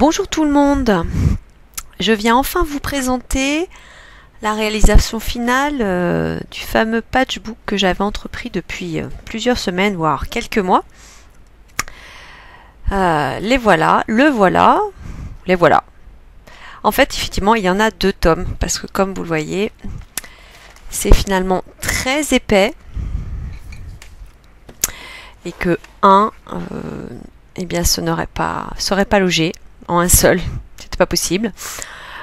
Bonjour tout le monde, je viens enfin vous présenter la réalisation finale du fameux patchbook que j'avais entrepris depuis plusieurs semaines, voire quelques mois. Les voilà. En fait, effectivement, il y en a 2 tomes, parce que comme vous le voyez, c'est finalement très épais, et que eh bien, ce serait pas logé en un seul, c'était pas possible.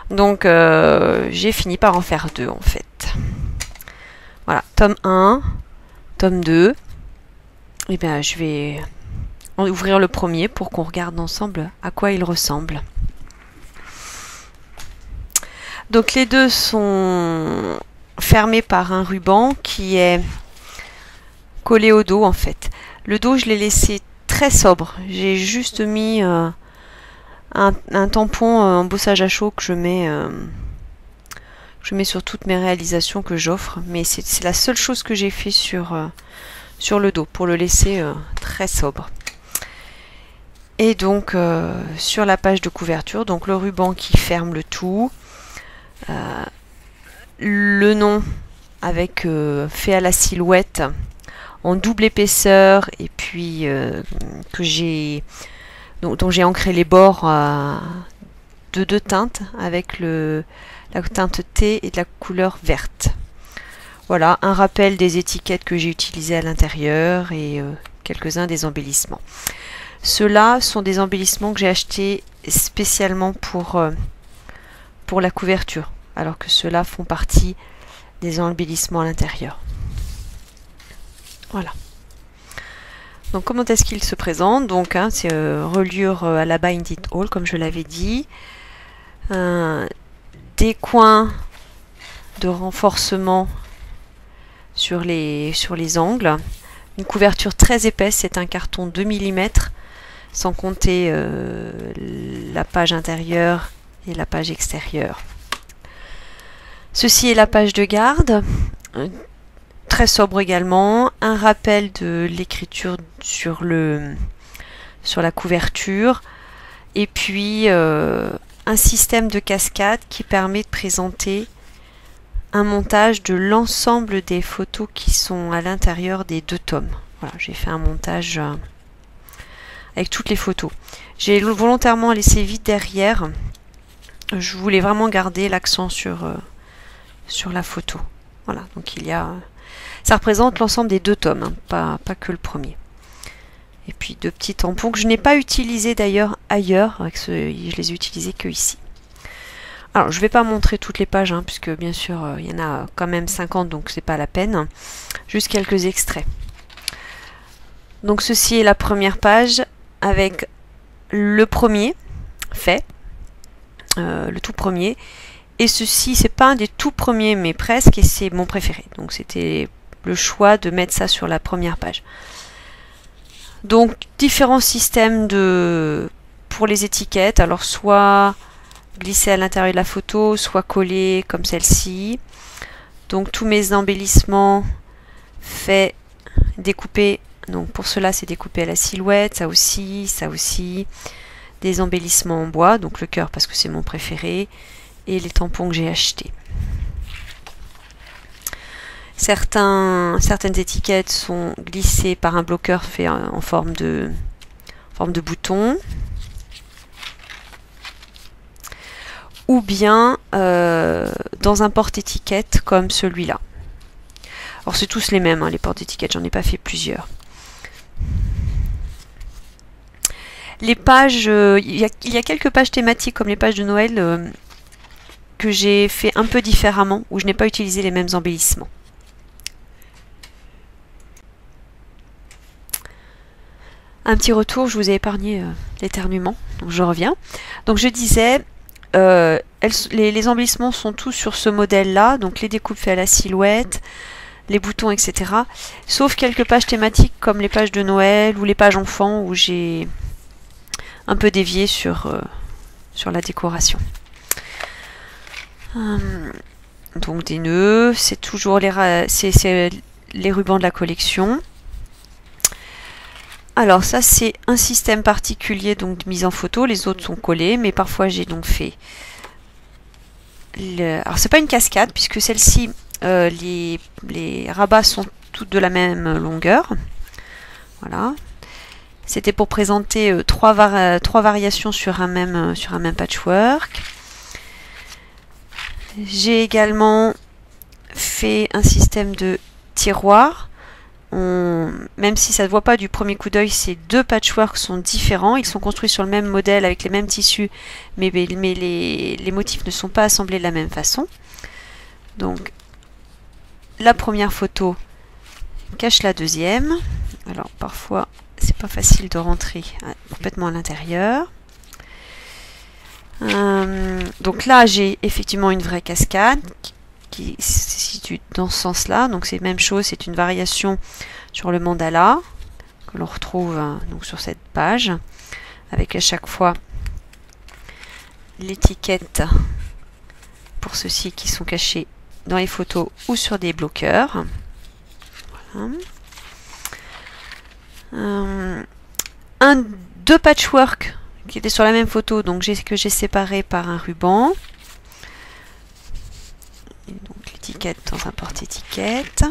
Donc j'ai fini par en faire 2 en fait. Voilà, tome 1, tome 2. Et bien je vais ouvrir le premier pour qu'on regarde ensemble à quoi il ressemble. Donc les 2 sont fermés par un ruban qui est collé au dos en fait. Le dos je l'ai laissé très sobre. J'ai juste mis un tampon embossage à chaud que je mets sur toutes mes réalisations que j'offre, mais c'est la seule chose que j'ai fait sur le dos pour le laisser très sobre. Et donc sur la page de couverture, donc le ruban qui ferme le tout, le nom avec fait à la silhouette en double épaisseur, et puis dont j'ai ancré les bords de 2 teintes avec la teinte thé et de la couleur verte. Voilà, un rappel des étiquettes que j'ai utilisées à l'intérieur et quelques-uns des embellissements. Ceux-là sont des embellissements que j'ai achetés spécialement pour la couverture, alors que ceux-là font partie des embellissements à l'intérieur. Voilà. Donc comment est-ce qu'il se présente? Donc c'est reliure à la Bind It All, comme je l'avais dit. Des coins de renforcement sur les angles. Une couverture très épaisse, c'est un carton 2 mm, sans compter la page intérieure et la page extérieure. Ceci est la page de garde. Très sobre également, un rappel de l'écriture sur la couverture, et puis un système de cascade qui permet de présenter un montage de l'ensemble des photos qui sont à l'intérieur des 2 tomes. Voilà, j'ai fait un montage avec toutes les photos. J'ai volontairement laissé vide derrière, je voulais vraiment garder l'accent sur la photo. Voilà, donc ça représente l'ensemble des 2 tomes, hein, pas que le premier. Et puis 2 petits tampons que je n'ai pas utilisés d'ailleurs ailleurs, je les ai utilisés que ici. Alors je ne vais pas montrer toutes les pages, hein, puisque bien sûr il y en a quand même 50, donc c'est pas la peine. Juste quelques extraits. Donc ceci est la première page avec le premier fait, le tout premier. Et ceci, c'est pas un des tout premiers, mais presque, et c'est mon préféré. Donc c'était le choix de mettre ça sur la première page. Donc différents systèmes pour les étiquettes, alors soit glisser à l'intérieur de la photo, soit coller comme celle-ci. Donc tous mes embellissements faits, découpés, donc pour cela c'est découpé à la silhouette, ça aussi. Des embellissements en bois, donc le cœur parce que c'est mon préféré, et les tampons que j'ai achetés. Certaines étiquettes sont glissées par un bloqueur fait en forme de bouton, ou bien dans un porte-étiquette comme celui-là. Alors c'est tous les mêmes, hein, les porte-étiquettes, j'en ai pas fait plusieurs. Les pages, il y a quelques pages thématiques comme les pages de Noël que j'ai fait un peu différemment, où je n'ai pas utilisé les mêmes embellissements. Un petit retour, je vous ai épargné l'éternuement, donc je reviens. Donc je disais, les embellissements sont tous sur ce modèle-là, donc les découpes faites à la silhouette, les boutons, etc. Sauf quelques pages thématiques comme les pages de Noël ou les pages enfants, où j'ai un peu dévié sur la décoration. Donc des nœuds, c'est toujours les rubans de la collection. Alors ça c'est un système particulier donc de mise en photo, les autres sont collés, mais parfois j'ai donc fait alors c'est pas une cascade puisque celle-ci les rabats sont toutes de la même longueur. Voilà. C'était pour présenter trois variations sur un même patchwork. J'ai également fait un système de tiroirs. Même si ça ne se voit pas du premier coup d'œil, ces deux patchworks sont différents. Ils sont construits sur le même modèle avec les mêmes tissus, mais les motifs ne sont pas assemblés de la même façon. Donc, la première photo cache la deuxième. Alors, parfois, c'est pas facile de rentrer complètement à l'intérieur. Donc là, j'ai effectivement une vraie cascade qui se situe dans ce sens-là. Donc c'est la même chose, c'est une variation sur le mandala que l'on retrouve donc sur cette page, avec à chaque fois l'étiquette pour ceux-ci qui sont cachés dans les photos ou sur des bloqueurs. Voilà. Deux patchwork qui étaient sur la même photo, donc que j'ai séparé par un ruban. Et donc l'étiquette dans un porte-étiquette.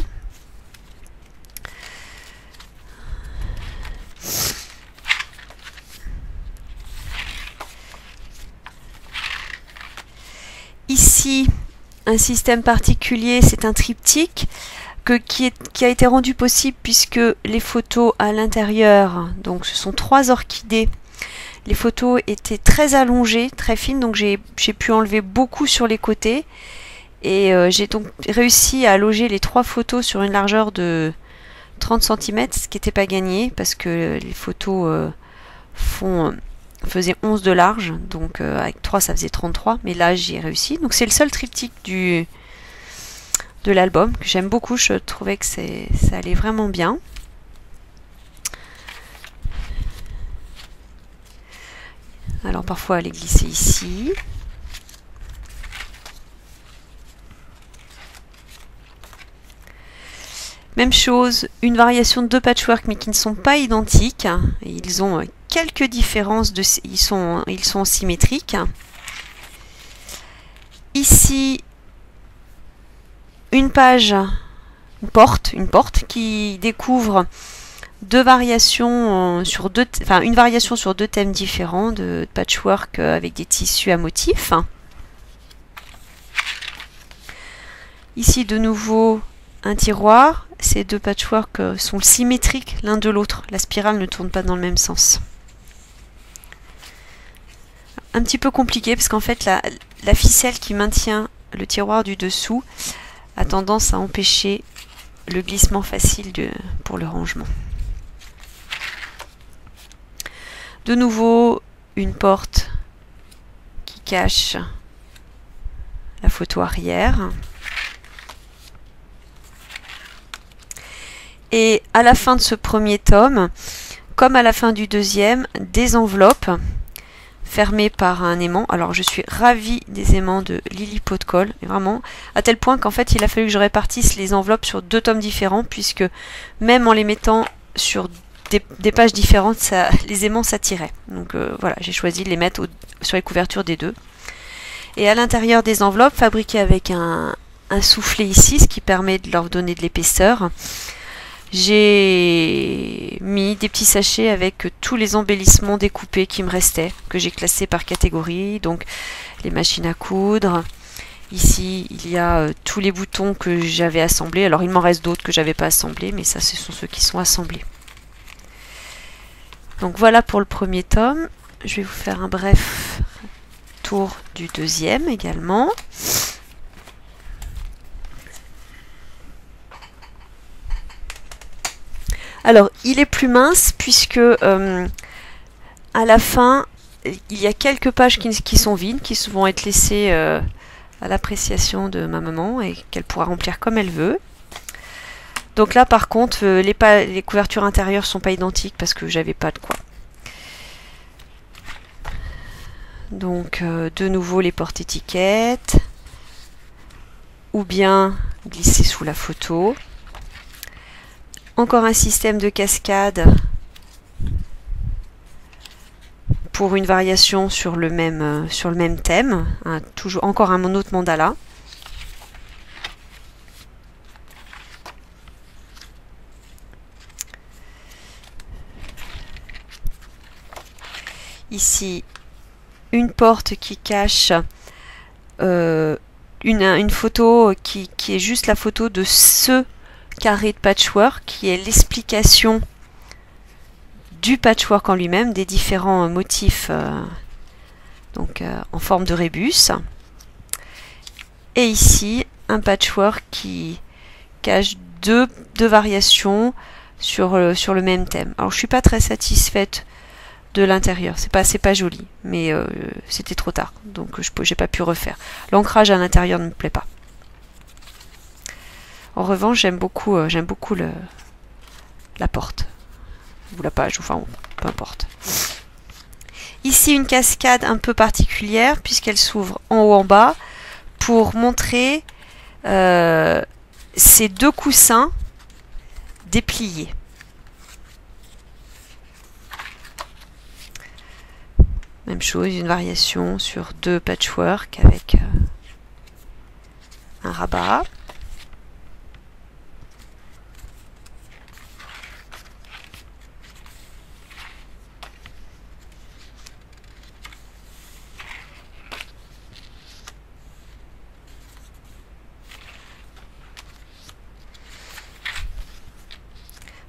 Ici, un système particulier, c'est un triptyque qui a été rendu possible puisque les photos à l'intérieur, donc ce sont 3 orchidées. Les photos étaient très allongées, très fines, donc j'ai pu enlever beaucoup sur les côtés. Et j'ai donc réussi à loger les 3 photos sur une largeur de 30 cm, ce qui n'était pas gagné parce que les photos faisaient 11 de large, donc avec 3 ça faisait 33, mais là j'ai réussi. Donc c'est le seul triptyque de l'album que j'aime beaucoup, je trouvais que ça allait vraiment bien. Alors parfois elle est glissée ici. Même chose, une variation de 2 patchwork mais qui ne sont pas identiques. Et ils ont quelques différences, ils sont symétriques. Ici, une page, une porte qui découvre une variation sur 2 thèmes différents de patchwork avec des tissus à motifs. Ici de nouveau un tiroir. Ces 2 patchworks sont symétriques l'un de l'autre. La spirale ne tourne pas dans le même sens. Un petit peu compliqué parce qu'en fait la ficelle qui maintient le tiroir du dessous a tendance à empêcher le glissement facile pour le rangement. De nouveau, une porte qui cache la photo arrière. Et à la fin de ce premier tome, comme à la fin du deuxième, des enveloppes fermées par un aimant. Alors je suis ravie des aimants de Lily Pot de Colle, vraiment, à tel point qu'en fait il a fallu que je répartisse les enveloppes sur 2 tomes différents, puisque même en les mettant sur des pages différentes, les aimants s'attiraient. Donc voilà, j'ai choisi de les mettre sur les couvertures des 2. Et à l'intérieur des enveloppes, fabriquées avec un soufflet ici, ce qui permet de leur donner de l'épaisseur, j'ai mis des petits sachets avec tous les embellissements découpés qui me restaient, que j'ai classés par catégorie. Donc les machines à coudre. Ici, il y a tous les boutons que j'avais assemblés. Alors il m'en reste d'autres que j'avais pas assemblés, mais ça ce sont ceux qui sont assemblés. Donc voilà pour le premier tome. Je vais vous faire un bref tour du deuxième également. Alors, il est plus mince puisque à la fin, il y a quelques pages qui sont vides, qui vont être laissées à l'appréciation de ma maman et qu'elle pourra remplir comme elle veut. Donc là, par contre, les couvertures intérieures sont pas identiques parce que j'avais pas de quoi. Donc, de nouveau les porte-étiquettes ou bien glisser sous la photo. Encore un système de cascade pour une variation sur le même thème, hein, toujours encore un autre mandala. Ici, une porte qui cache une photo qui est juste la photo de ce carré de patchwork, qui est l'explication du patchwork en lui-même, des différents motifs en forme de rébus. Et ici, un patchwork qui cache deux variations sur le même thème. Alors, je suis pas très satisfaite de l'intérieur, c'est pas joli, mais c'était trop tard, donc j'ai pas pu refaire. L'ancrage à l'intérieur ne me plaît pas. En revanche, j'aime beaucoup la porte ou la page, enfin peu importe. Ici, une cascade un peu particulière puisqu'elle s'ouvre en haut en bas pour montrer ces deux coussins dépliés. Même chose, une variation sur deux patchwork avec un rabat.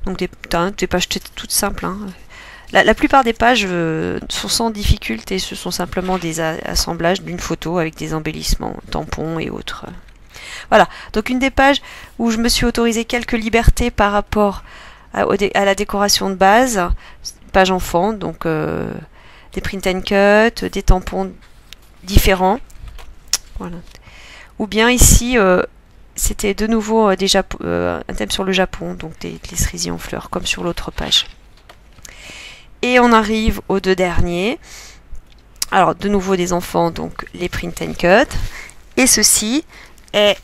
Donc des pages toutes simples, hein. La plupart des pages sont sans difficulté, ce sont simplement des assemblages d'une photo avec des embellissements, tampons et autres. Voilà, donc une des pages où je me suis autorisé quelques libertés par rapport à la décoration de base, page enfant, donc des print and cut, des tampons différents. Voilà. Ou bien ici, c'était de nouveau un thème sur le Japon, donc des cerisiers en fleurs, comme sur l'autre page. Et on arrive aux deux derniers. Alors, de nouveau des enfants, donc les print and cut. Et ceci est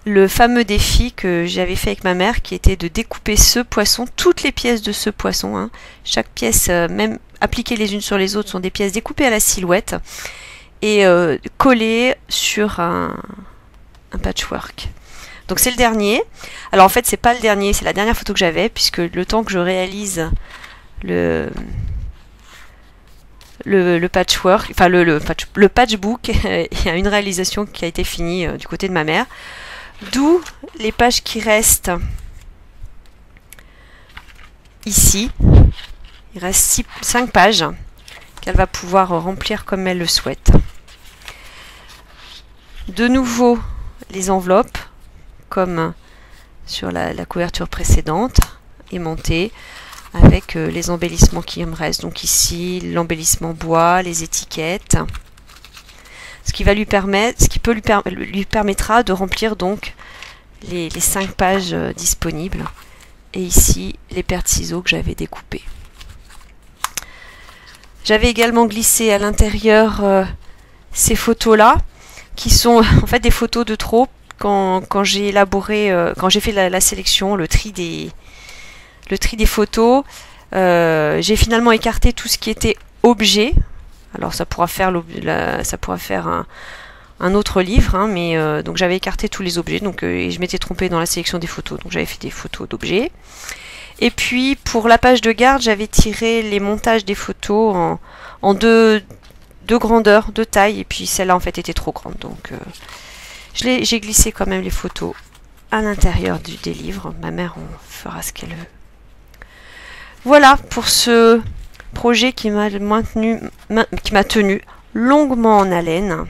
le fameux défi que j'avais fait avec ma mère, qui était de découper ce poisson, toutes les pièces de ce poisson. Hein. Chaque pièce, même appliquées les unes sur les autres, sont des pièces découpées à la silhouette et collées sur un patchwork. Donc c'est le dernier. Alors en fait, c'est pas le dernier, c'est la dernière photo que j'avais, puisque le temps que je réalise le patchwork, enfin le patchbook, il y a une réalisation qui a été finie du côté de ma mère, d'où les pages qui restent ici. Il reste 5 pages qu'elle va pouvoir remplir comme elle le souhaite. De nouveau les enveloppes comme sur la couverture précédente, aimantées avec les embellissements qui me restent. Donc ici, l'embellissement bois, les étiquettes. Ce qui va lui permettra de remplir donc les 5 pages disponibles. Et ici, les paires de ciseaux que j'avais découpées. J'avais également glissé à l'intérieur ces photos-là, qui sont en fait des photos de trop. Quand j'ai élaboré, quand j'ai fait la sélection, le tri des photos, j'ai finalement écarté tout ce qui était objet. Alors ça pourra faire un autre livre, hein, mais donc j'avais écarté tous les objets, donc et je m'étais trompée dans la sélection des photos, donc j'avais fait des photos d'objets. Et puis pour la page de garde, j'avais tiré les montages des photos en deux grandeurs, deux tailles, et puis celle-là en fait était trop grande, donc j'ai glissé quand même les photos à l'intérieur des livres. Ma mère en fera ce qu'elle veut. Voilà pour ce projet qui m'a tenu longuement en haleine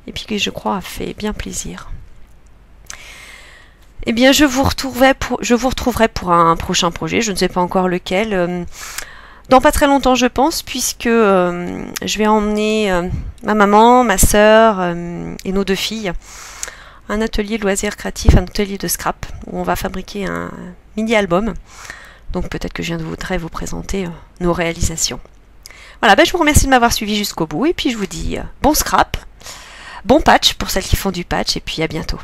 et puis qui, je crois, a fait bien plaisir. Eh bien, je vous retrouverai pour un prochain projet. Je ne sais pas encore lequel. Dans pas très longtemps, je pense, puisque je vais emmener ma maman, ma sœur et nos 2 filles à un atelier de loisirs créatifs, un atelier de scrap, où on va fabriquer un mini-album. Donc peut-être que je voudrais vous présenter nos réalisations. Voilà, je vous remercie de m'avoir suivi jusqu'au bout, et puis je vous dis bon scrap, bon patch pour celles qui font du patch, et puis à bientôt.